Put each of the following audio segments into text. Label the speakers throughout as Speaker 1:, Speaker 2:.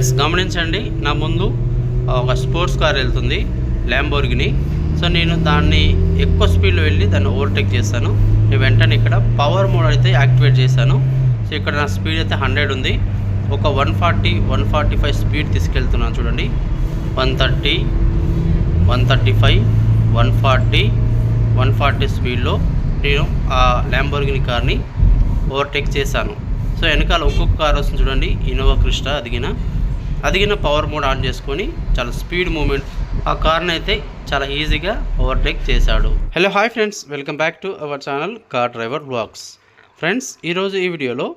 Speaker 1: Friends గమనించండి, నా ముందు ఒక స్పోర్ట్స్ కార్ వెళ్తుంది, ల్యాంబోర్గిని. సో నేను దాన్ని ఎక్కువ స్పీడ్లో వెళ్ళి దాన్ని ఓవర్టేక్ చేశాను. నేను వెంటనే ఇక్కడ పవర్ మోడ్ అయితే యాక్టివేట్ చేశాను. సో ఇక్కడ నా స్పీడ్ అయితే 100 ఉంది. ఒక 140-145 స్పీడ్ తీసుకెళ్తున్నాను చూడండి. 130, 135, 140 స్పీడ్లో నేను ఆ ల్యాంబోర్గిని కార్ని ఓవర్టేక్ చేశాను. సో వెనకాల ఒక్కొక్క కార్ వస్తుంది చూడండి, ఇన్నోవా క్రిస్టా. అదిగిన పవర్ మోడ్ ఆన్ చేసుకొని చాలా స్పీడ్ మూమెంట్ ఆ కార్ని అయితే చాలా ఈజీగా ఓవర్టేక్ చేశాడు. Hello hi friends, welcome back to our channel car driver blogs. Friends, ఈరోజు ఈ వీడియోలో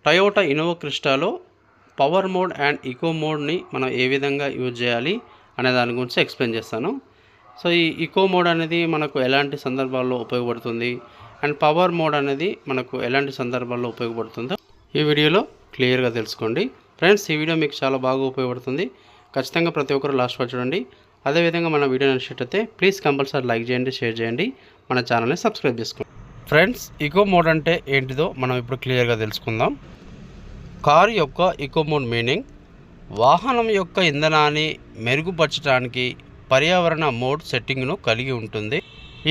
Speaker 1: టయోటా ఇన్నోవా క్రిస్టాలో పవర్ మోడ్ అండ్ ఈకో మోడ్ని మనం ఏ విధంగా యూజ్ చేయాలి అనే దాని గురించి ఎక్స్ప్లెయిన్ చేస్తాను. సో ఈ ఈకో మోడ్ అనేది మనకు ఎలాంటి సందర్భాల్లో ఉపయోగపడుతుంది అండ్ పవర్ మోడ్ అనేది మనకు ఎలాంటి సందర్భాల్లో ఉపయోగపడుతుందో ఈ వీడియోలో క్లియర్గా తెలుసుకోండి. ఫ్రెండ్స్, ఈ వీడియో మీకు చాలా బాగా ఉపయోగపడుతుంది. ఖచ్చితంగా ప్రతి ఒక్కరు లాస్ట్ వరకు చూడండి. అదేవిధంగా మన వీడియో నచ్చినట్లయితే ప్లీజ్ కంపల్సరీ లైక్ చేయండి, షేర్ చేయండి, మన ఛానల్ని సబ్స్క్రైబ్ చేసుకోండి. ఫ్రెండ్స్, ఈకో మోడ్ అంటే ఏంటిదో మనం ఇప్పుడు క్లియర్గా తెలుసుకుందాం. కారు యొక్క ఈకో మోడ్ మీనింగ్ వాహనం యొక్క ఇంధనాన్ని మెరుగుపరచడానికి పర్యావరణ మోడ్ సెట్టింగ్ను కలిగి ఉంటుంది.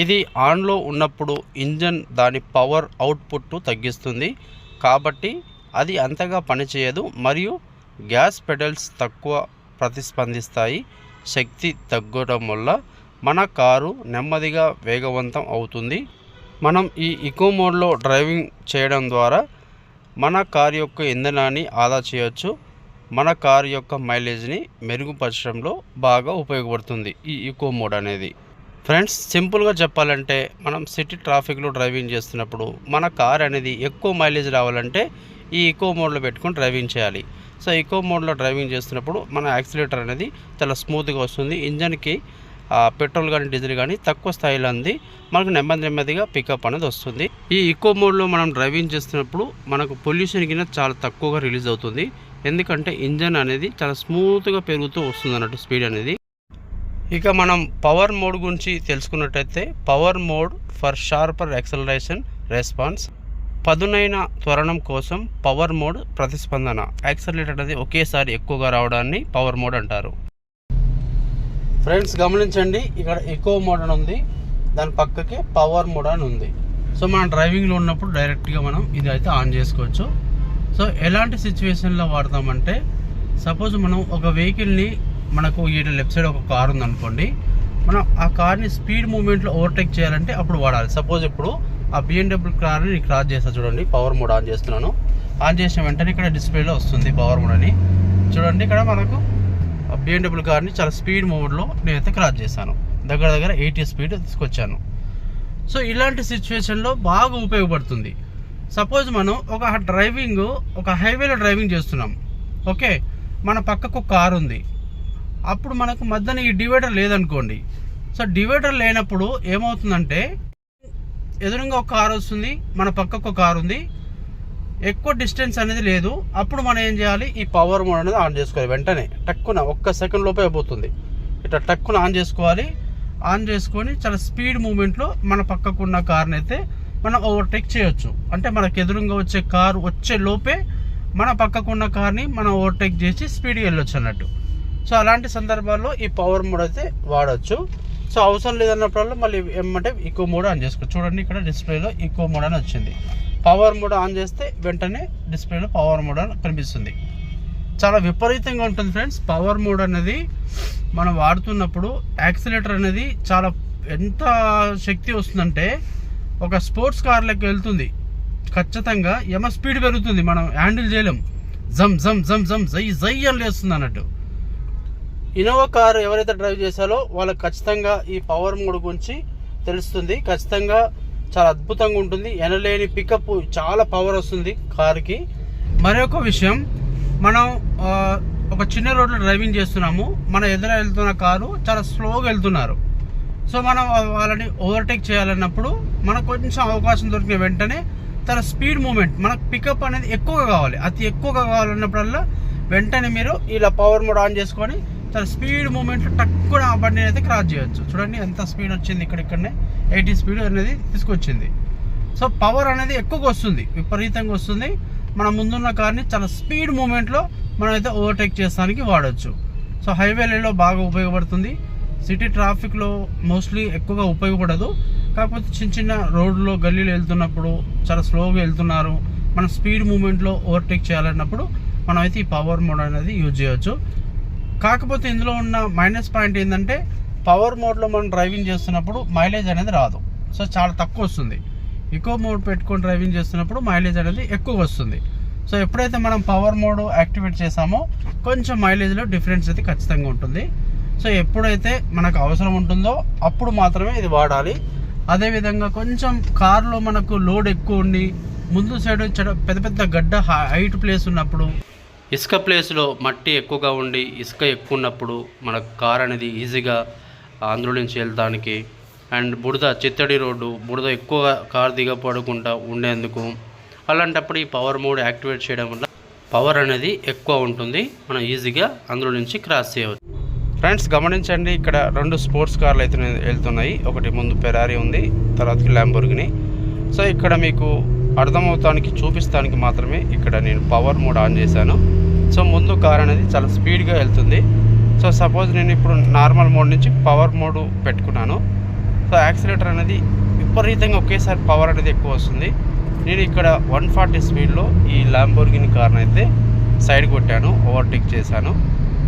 Speaker 1: ఇది ఆన్లో ఉన్నప్పుడు ఇంజన్ దాని పవర్ అవుట్పుట్ను తగ్గిస్తుంది, కాబట్టి అది అంతగా పనిచేయదు మరియు గ్యాస్ పెడల్స్ తక్కువ ప్రతిస్పందిస్తాయి. శక్తి తగ్గడం వల్ల మన కారు నెమ్మదిగా వేగవంతం అవుతుంది. మనం ఈ ఈకో మోడ్లో డ్రైవింగ్ చేయడం ద్వారా మన కారు యొక్క ఇంధనాన్ని ఆదా చేయవచ్చు. మన కారు యొక్క మైలేజ్ని మెరుగుపరచడంలో బాగా ఉపయోగపడుతుంది ఈ ఈకో మోడ్ అనేది. ఫ్రెండ్స్, సింపుల్గా చెప్పాలంటే మనం సిటీ ట్రాఫిక్లో డ్రైవింగ్ చేస్తున్నప్పుడు మన కార్ అనేది ఎక్కువ మైలేజ్ రావాలంటే ఈ ఈకో మోడ్లో పెట్టుకొని డ్రైవింగ్ చేయాలి. సో ఈకో మోడ్లో డ్రైవింగ్ చేస్తున్నప్పుడు మన యాక్సిలేటర్ అనేది చాలా స్మూత్గా వస్తుంది. ఇంజన్కి పెట్రోల్ కానీ డీజిల్ కానీ తక్కువ స్థాయిలో ఉంది, మనకు నెమ్మదిగా పికప్ అనేది వస్తుంది. ఈ ఈకో మోడ్లో మనం డ్రైవింగ్ చేస్తున్నప్పుడు మనకు పొల్యూషన్ కింద చాలా తక్కువగా రిలీజ్ అవుతుంది, ఎందుకంటే ఇంజన్ అనేది చాలా స్మూత్గా పెరుగుతూ వస్తుంది అన్నట్టు స్పీడ్ అనేది. ఇక మనం పవర్ మోడ్ గురించి తెలుసుకున్నట్టయితే power mode for sharper acceleration response, పదునైన త్వరణం కోసం పవర్ మోడ్ ప్రతిస్పందన. యాక్సలరేటర్ అనేది ఒకేసారి ఎక్కువగా రావడాన్ని పవర్ మోడ్ అంటారు. ఫ్రెండ్స్, గమనించండి, ఇక్కడ ఈకో మోడ్ అని ఉంది, దాని పక్కకే పవర్ మోడ్ అని ఉంది. సో మనం డ్రైవింగ్లో ఉన్నప్పుడు డైరెక్ట్గా మనం ఇది అయితే ఆన్ చేసుకోవచ్చు. సో ఎలాంటి సిచ్యువేషన్లో వాడతామంటే, సపోజ్ మనం ఒక వెహికల్ని మనకు ఈ లెఫ్ట్ సైడ్ ఒక కార్ ఉందనుకోండి, మనం ఆ కార్ని స్పీడ్ మూమెంట్లో ఓవర్టేక్ చేయాలంటే అప్పుడు వాడాలి. సపోజ్ ఇప్పుడు ఆ BMW కార్ని క్రాస్ చేస్తా చూడండి, పవర్ మోడ్ ఆన్ చేస్తున్నాను. ఆన్ చేసిన వెంటనే ఇక్కడ డిస్ప్లేలో వస్తుంది పవర్ మోడ్ అని. చూడండి, ఇక్కడ మనకు BMW కార్ని చాలా స్పీడ్ మోడ్లో నేనైతే క్రాస్ చేశాను, దగ్గర 80 స్పీడ్ తీసుకొచ్చాను. సో ఇలాంటి సిచ్యువేషన్లో బాగా ఉపయోగపడుతుంది. సపోజ్ మనం ఒక హైవేలో డ్రైవింగ్ చేస్తున్నాం, ఓకే, మన పక్కకు కారు ఉంది, అప్పుడు మనకు మధ్యన ఈ డివైడర్ లేదనుకోండి. సో డివైడర్ లేనప్పుడు ఏమవుతుందంటే, ఎదురుగా ఒక కారు వస్తుంది, మన పక్కకు ఒక కారు ఉంది, ఎక్కువ డిస్టెన్స్ అనేది లేదు. అప్పుడు మనం ఏం చేయాలి, ఈ పవర్ మోడ్ అనేది ఆన్ చేసుకోవాలి. వెంటనే టక్కున 1 సెకండ్ లోపే అయిపోతుంది. ఇట్లా టక్కున ఆన్ చేసుకోవాలి. ఆన్ చేసుకొని చాలా స్పీడ్ మూమెంట్లో మన పక్కకున్న కార్ని అయితే మనం ఓవర్టేక్ చేయొచ్చు. అంటే మనకు ఎదురుగా వచ్చే కారు వచ్చే లోపే మన పక్కకున్న కార్ని మనం ఓవర్టేక్ చేసి స్పీడ్గా వెళ్ళొచ్చు అన్నట్టు. సో అలాంటి సందర్భాల్లో ఈ పవర్ మోడ్ అయితే వాడచ్చు. సో అవసరం లేదన్నప్పుడల్లా మళ్ళీ ఏమంటే ఈకో మోడ్ ఆన్ చేసుకోవచ్చు. చూడండి, ఇక్కడ డిస్ప్లేలో ఈకో మోడ్ అని వచ్చింది. పవర్ మోడ్ ఆన్ చేస్తే వెంటనే డిస్ప్లేలో పవర్ మోడ్ అని కనిపిస్తుంది. చాలా విపరీతంగా ఉంటుంది ఫ్రెండ్స్. పవర్ మోడ్ అనేది మనం వాడుతున్నప్పుడు యాక్సిలేటర్ అనేది చాలా ఎంత శక్తి వస్తుందంటే ఒక స్పోర్ట్స్ కార్లోకి వెళ్తుంది. ఖచ్చితంగా స్పీడ్ పెరుగుతుంది, మనం హ్యాండిల్ చేయలేం. జమ్ జమ్ జమ్ జమ్ జై అని లేస్తుంది అన్నట్టు. ఇన్నోవా కార్ ఎవరైతే డ్రైవ్ చేశారో వాళ్ళకి ఖచ్చితంగా ఈ పవర్ మోడ్ గురించి తెలుస్తుంది. ఖచ్చితంగా చాలా అద్భుతంగా ఉంటుంది, ఎనలేని పికప్, చాలా పవర్ వస్తుంది కార్కి. మరొక విషయం, మనం ఒక చిన్న రోడ్లో డ్రైవింగ్ చేస్తున్నాము, మన ఎదురు వెళ్తున్న కారు చాలా స్లోగా వెళ్తున్నారు. సో మనం వాళ్ళని ఓవర్టేక్ చేయాలన్నప్పుడు మనకు కొంచెం అవకాశం దొరికిన వెంటనే తన స్పీడ్ మూమెంట్, మనకు పికప్ అనేది ఎక్కువగా కావాలి. అతి ఎక్కువగా కావాలన్నప్పుడల్లా వెంటనే మీరు ఇలా పవర్ మోడ్ ఆన్ చేసుకొని తన స్పీడ్ మూమెంట్లో టక్కున ఆ బండిని అయితే క్రాస్ చేయొచ్చు. చూడండి ఎంత స్పీడ్ వచ్చింది, ఇక్కడనే 80 స్పీడ్ అనేది తీసుకొచ్చింది. సో పవర్ అనేది ఎక్కువగా వస్తుంది, విపరీతంగా వస్తుంది. మన ముందున్న కార్ని చాలా స్పీడ్ మూమెంట్లో మనమైతే ఓవర్టేక్ చేస్తానికి వాడచ్చు. సో హైవేలలో బాగా ఉపయోగపడుతుంది. సిటీ ట్రాఫిక్లో మోస్ట్లీ ఎక్కువగా ఉపయోగపడదు. కాకపోతే చిన్న చిన్న రోడ్లో గల్లీలో వెళ్తున్నప్పుడు చాలా స్లోగా వెళ్తున్నారు, మనం స్పీడ్ మూమెంట్లో ఓవర్టేక్ చేయాలన్నప్పుడు మనమైతే ఈ పవర్ మోడ్ అనేది యూజ్ చేయవచ్చు. కాకపోతే ఇందులో ఉన్న మైనస్ పాయింట్ ఏంటంటే పవర్ మోడ్లో మనం డ్రైవింగ్ చేస్తున్నప్పుడు మైలేజ్ అనేది రాదు. సో చాలా తక్కువ వస్తుంది. ఈకో మోడ్ పెట్టుకొని డ్రైవింగ్ చేస్తున్నప్పుడు మైలేజ్ అనేది ఎక్కువ వస్తుంది. సో ఎప్పుడైతే మనం పవర్ మోడ్ యాక్టివేట్ చేసామో కొంచెం మైలేజ్లో డిఫరెన్స్ అయితే ఖచ్చితంగా ఉంటుంది. సో ఎప్పుడైతే మనకు అవసరం ఉంటుందో అప్పుడు మాత్రమే ఇది వాడాలి. అదేవిధంగా కొంచెం కార్లో మనకు లోడ్ ఎక్కువ ఉండి ముందు సైడ్ పెద్ద పెద్ద గడ్డ హైట్ ప్లేస్ ఉన్నప్పుడు, ఇసుక ప్లేస్లో మట్టి ఎక్కువగా ఉండి ఇసుక ఎక్కువ ఉన్నప్పుడు మన కార్ అనేది ఈజీగా అందులో నుంచి వెళ్తానికి, అండ్ బురద చిత్తడి రోడ్డు బురద ఎక్కువ కార్ దిగపడకుండా ఉండేందుకు, అలాంటప్పుడు ఈ పవర్ మోడ్ యాక్టివేట్ చేయడం వల్ల పవర్ అనేది ఎక్కువ ఉంటుంది, మనం ఈజీగా అందులో నుంచి క్రాస్ చేయవచ్చు. ఫ్రెండ్స్ గమనించండి, ఇక్కడ 2 స్పోర్ట్స్ కార్లు అయితే వెళ్తున్నాయి. ఒకటి ముందు ఫెరారీ ఉంది, తర్వాతకి ల్యాంబోర్గిని. సో ఇక్కడ మీకు అర్థమవుతానికి చూపిస్తానికి మాత్రమే ఇక్కడ నేను పవర్ మోడ్ ఆన్ చేశాను. సో ముందు కార్ అనేది చాలా స్పీడ్గా వెళ్తుంది. సో సపోజ్ నేను ఇప్పుడు నార్మల్ మోడ్ నుంచి పవర్ మోడ్ పెట్టుకున్నాను. సో యాక్సిలేటర్ అనేది విపరీతంగా ఒకేసారి పవర్ అనేది ఎక్కువ వస్తుంది. నేను ఇక్కడ 140 స్పీడ్లో ఈ ల్యాంబోర్గిని కార్ని అయితే సైడ్ కొట్టాను, ఓవర్టేక్ చేశాను.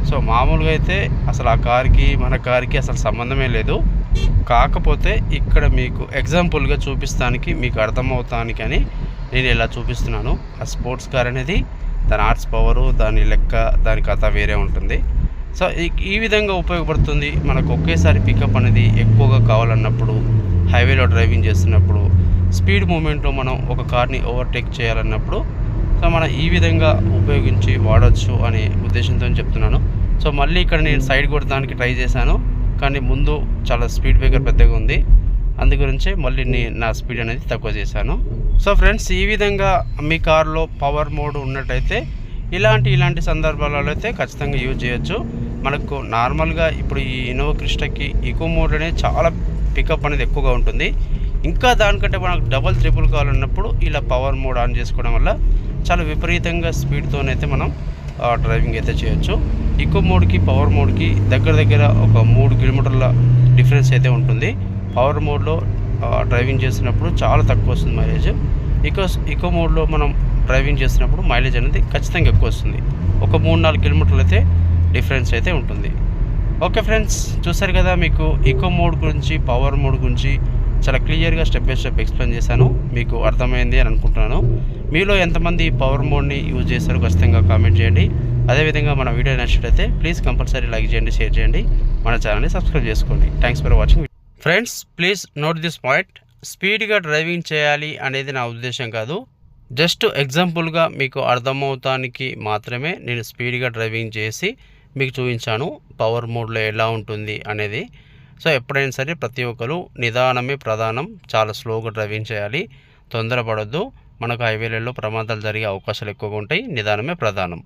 Speaker 1: సో మామూలుగా అయితే అసలు ఆ కార్కి మన కార్కి అసలు సంబంధమే లేదు. కాకపోతే ఇక్కడ మీకు ఎగ్జాంపుల్గా చూపిస్తానికి, మీకు అర్థమవుతానికి అని నేను ఇలా చూపిస్తున్నాను. ఆ స్పోర్ట్స్ కార్ అనేది దాని హార్స్ పవరు, దాని లెక్క, దాని కథ వేరే ఉంటుంది. సో ఈ విధంగా ఉపయోగపడుతుంది. మనకు ఒకేసారి పికప్ అనేది ఎక్కువగా కావాలన్నప్పుడు, హైవేలో డ్రైవింగ్ చేస్తున్నప్పుడు, స్పీడ్ మూమెంట్లో మనం ఒక కార్ని ఓవర్టేక్ చేయాలన్నప్పుడు సో మనం ఈ విధంగా ఉపయోగించి వాడచ్చు అనే ఉద్దేశంతో చెప్తున్నాను. సో మళ్ళీ ఇక్కడ నేను సైడ్ కొట్టడానికి ట్రై చేశాను, కానీ ముందు చాలా స్పీడ్ బ్రేకర్ పెద్దగా ఉంది, అందు గురించే మళ్ళీ నా స్పీడ్ అనేది తక్కువ చేశాను. సో ఫ్రెండ్స్ ఈ విధంగా మీ కార్లో పవర్ మోడ్ ఉన్నట్టయితే ఇలాంటి సందర్భాలలో అయితే ఖచ్చితంగా యూజ్ చేయొచ్చు. మనకు నార్మల్గా ఇప్పుడు ఈ ఇన్నోవా క్రిస్టాకి ఈకో మోడ్ అనేది చాలా పికప్ అనేది ఎక్కువగా ఉంటుంది. ఇంకా దానికంటే మనకు డబల్ ట్రిపుల్ కావాలన్నప్పుడు ఇలా పవర్ మోడ్ ఆన్ చేసుకోవడం వల్ల చాలా విపరీతంగా స్పీడ్తోనైతే మనం డ్రైవింగ్ అయితే చేయొచ్చు. ఈకో మోడ్కి పవర్ మోడ్కి దగ్గర ఒక 3 కిలోమీటర్ల డిఫరెన్స్ అయితే ఉంటుంది. పవర్ మోడ్లో డ్రైవింగ్ చేసినప్పుడు చాలా తక్కువ వస్తుంది మైలేజ్. ఈకో మోడ్లో మనం డ్రైవింగ్ చేసినప్పుడు మైలేజ్ అనేది ఖచ్చితంగా ఎక్కువ వస్తుంది. ఒక 3-4 కిలోమీటర్లు అయితే డిఫరెన్స్ అయితే ఉంటుంది. ఓకే ఫ్రెండ్స్, చూసారు కదా, మీకు ఈకో మోడ్ గురించి, పవర్ మోడ్ గురించి చాలా క్లియర్గా స్టెప్ బై స్టెప్ ఎక్స్ప్లెయిన్ చేశాను. మీకు అర్థమైంది అని అనుకుంటున్నాను. మీలో ఎంతమంది పవర్ మోడ్ని యూజ్ చేస్తారో ఖచ్చితంగా కామెంట్ చేయండి. అదేవిధంగా మన వీడియో నచ్చినట్లయితే ప్లీజ్ కంపల్సరీ లైక్ చేయండి, షేర్ చేయండి, మన ఛానల్ని సబ్స్క్రైబ్ చేసుకోండి. Thanks for watching. Friends please note this point, స్పీడ్గా డ్రైవింగ్ చేయాలి అనేది నా ఉద్దేశం కాదు. జస్ట్ ఎగ్జాంపుల్గా మీకు అర్థమవుతానికి మాత్రమే నేను స్పీడ్గా డ్రైవింగ్ చేసి మీకు చూపించాను పవర్ మోడ్లో ఎలా ఉంటుంది అనేది. సో ఎప్పుడైనా సరే ప్రతి ఒక్కరు నిదానమే ప్రధానం, చాలా స్లోగా డ్రైవింగ్ చేయాలి, తొందరపడొద్దు. మనకు హైవేలలో ప్రమాదాలు జరిగే అవకాశాలు ఎక్కువగా ఉంటాయి. నిదానమే ప్రధానం.